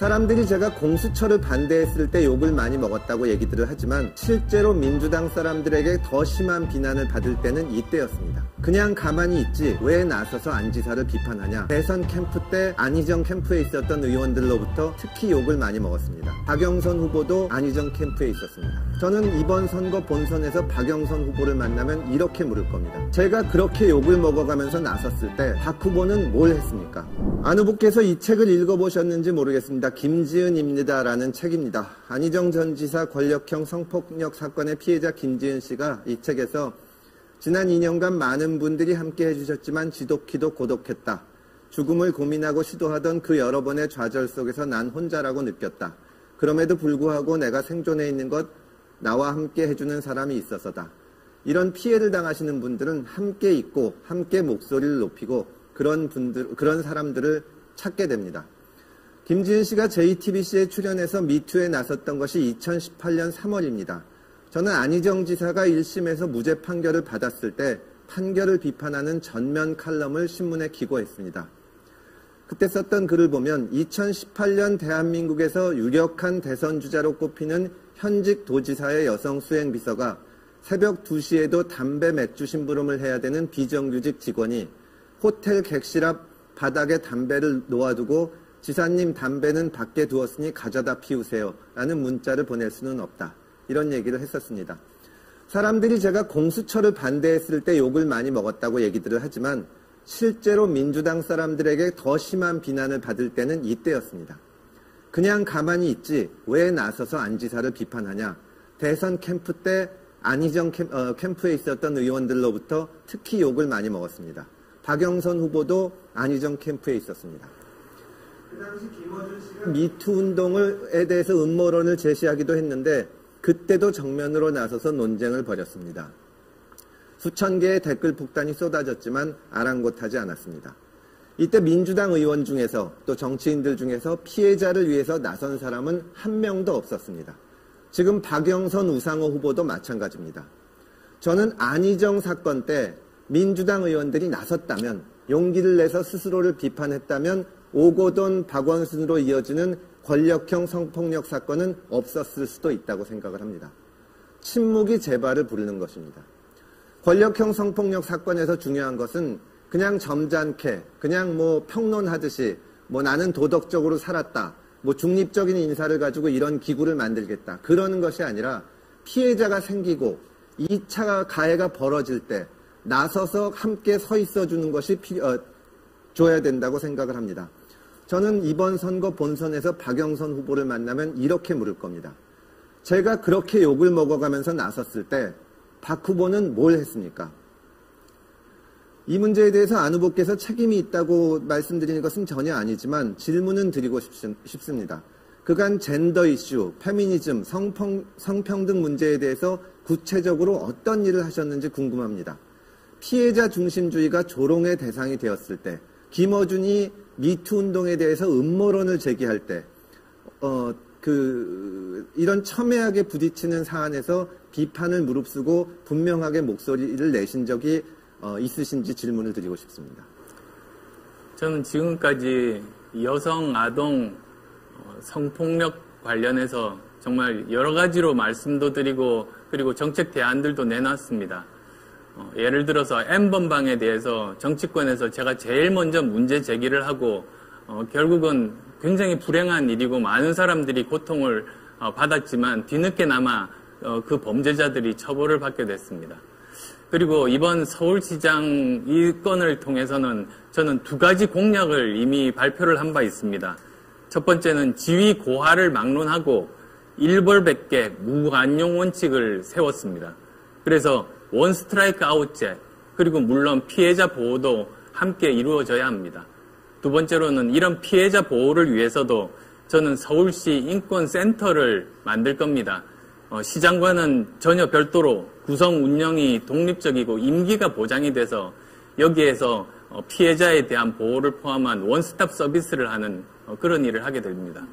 사람들이 제가 공수처를 반대했을 때 욕을 많이 먹었다고 얘기들을 하지만 실제로 민주당 사람들에게 더 심한 비난을 받을 때는 이때였습니다. 그냥 가만히 있지 왜 나서서 안지사를 비판하냐. 대선 캠프 때 안희정 캠프에 있었던 의원들로부터 특히 욕을 많이 먹었습니다. 박영선 후보도 안희정 캠프에 있었습니다. 저는 이번 선거 본선에서 박영선 후보를 만나면 이렇게 물을 겁니다. 제가 그렇게 욕을 먹어가면서 나섰을 때 박 후보는 뭘 했습니까? 안 후보께서 이 책을 읽어보셨는지 모르겠습니다. 김지은입니다라는 책입니다. 안희정 전 지사 권력형 성폭력 사건의 피해자 김지은 씨가 이 책에서 지난 2년간 많은 분들이 함께 해주셨지만 지독히도 고독했다. 죽음을 고민하고 시도하던 그 여러 번의 좌절 속에서 난 혼자라고 느꼈다. 그럼에도 불구하고 내가 생존해 있는 것 나와 함께 해주는 사람이 있어서다. 이런 피해를 당하시는 분들은 함께 있고 함께 목소리를 높이고 그런 사람들을 찾게 됩니다. 김지은 씨가 JTBC에 출연해서 미투에 나섰던 것이 2018년 3월입니다. 저는 안희정 지사가 1심에서 무죄 판결을 받았을 때 판결을 비판하는 전면 칼럼을 신문에 기고했습니다. 그때 썼던 글을 보면 2018년 대한민국에서 유력한 대선 주자로 꼽히는 현직 도지사의 여성 수행비서가 새벽 2시에도 담배 맥주 심부름을 해야 되는 비정규직 직원이 호텔 객실 앞 바닥에 담배를 놓아두고 지사님 담배는 밖에 두었으니 가져다 피우세요 라는 문자를 보낼 수는 없다. 이런 얘기를 했었습니다. 사람들이 제가 공수처를 반대했을 때 욕을 많이 먹었다고 얘기들을 하지만 실제로 민주당 사람들에게 더 심한 비난을 받을 때는 이때였습니다. 그냥 가만히 있지 왜 나서서 안지사를 비판하냐. 대선 캠프 때 안희정 캠프에 있었던 의원들로부터 특히 욕을 많이 먹었습니다. 박영선 후보도 안희정 캠프에 있었습니다. 그 당시 김어준 씨가 미투 운동에 대해서 음모론을 제시하기도 했는데 그때도 정면으로 나서서 논쟁을 벌였습니다. 수천 개의 댓글 폭탄이 쏟아졌지만 아랑곳하지 않았습니다. 이때 민주당 의원 중에서 또 정치인들 중에서 피해자를 위해서 나선 사람은 한 명도 없었습니다. 지금 박영선 우상호 후보도 마찬가지입니다. 저는 안희정 사건 때 민주당 의원들이 나섰다면 용기를 내서 스스로를 비판했다면 오고돈 박원순으로 이어지는 권력형 성폭력 사건은 없었을 수도 있다고 생각을 합니다. 침묵이 재발을 부르는 것입니다. 권력형 성폭력 사건에서 중요한 것은 그냥 점잖게 그냥 평론하듯이 나는 도덕적으로 살았다. 중립적인 인사를 가지고 이런 기구를 만들겠다. 그러는 것이 아니라 피해자가 생기고 2차 가해가 벌어질 때 나서서 함께 서 있어주는 것이 줘야 된다고 생각을 합니다. 저는 이번 선거 본선에서 박영선 후보를 만나면 이렇게 물을 겁니다. 제가 그렇게 욕을 먹어가면서 나섰을 때 박 후보는 뭘 했습니까? 이 문제에 대해서 안 후보께서 책임이 있다고 말씀드리는 것은 전혀 아니지만 질문은 드리고 싶습니다. 그간 젠더 이슈, 페미니즘, 성평등 문제에 대해서 구체적으로 어떤 일을 하셨는지 궁금합니다. 피해자 중심주의가 조롱의 대상이 되었을 때, 김어준이 미투 운동에 대해서 음모론을 제기할 때, 이런 첨예하게 부딪히는 사안에서 비판을 무릅쓰고 분명하게 목소리를 내신 적이 있으신지 질문을 드리고 싶습니다. 저는 지금까지 여성, 아동, 성폭력 관련해서 정말 여러 가지로 말씀도 드리고 그리고 정책 대안들도 내놨습니다. 예를 들어서 N번방에 대해서 정치권에서 제가 제일 먼저 문제 제기를 하고 결국은 굉장히 불행한 일이고 많은 사람들이 고통을 받았지만 뒤늦게나마 그 범죄자들이 처벌을 받게 됐습니다. 그리고 이번 서울시장 이 건을 통해서는 저는 두 가지 공약을 이미 발표를 한 바 있습니다. 첫 번째는 지위 고하를 막론하고 일벌백계 무관용 원칙을 세웠습니다. 그래서 원 스트라이크 아웃제 그리고 물론 피해자 보호도 함께 이루어져야 합니다. 두 번째로는 이런 피해자 보호를 위해서도 저는 서울시 인권센터를 만들 겁니다. 시장과는 전혀 별도로 구성 운영이 독립적이고 임기가 보장이 돼서 여기에서 피해자에 대한 보호를 포함한 원스톱 서비스를 하는 그런 일을 하게 됩니다.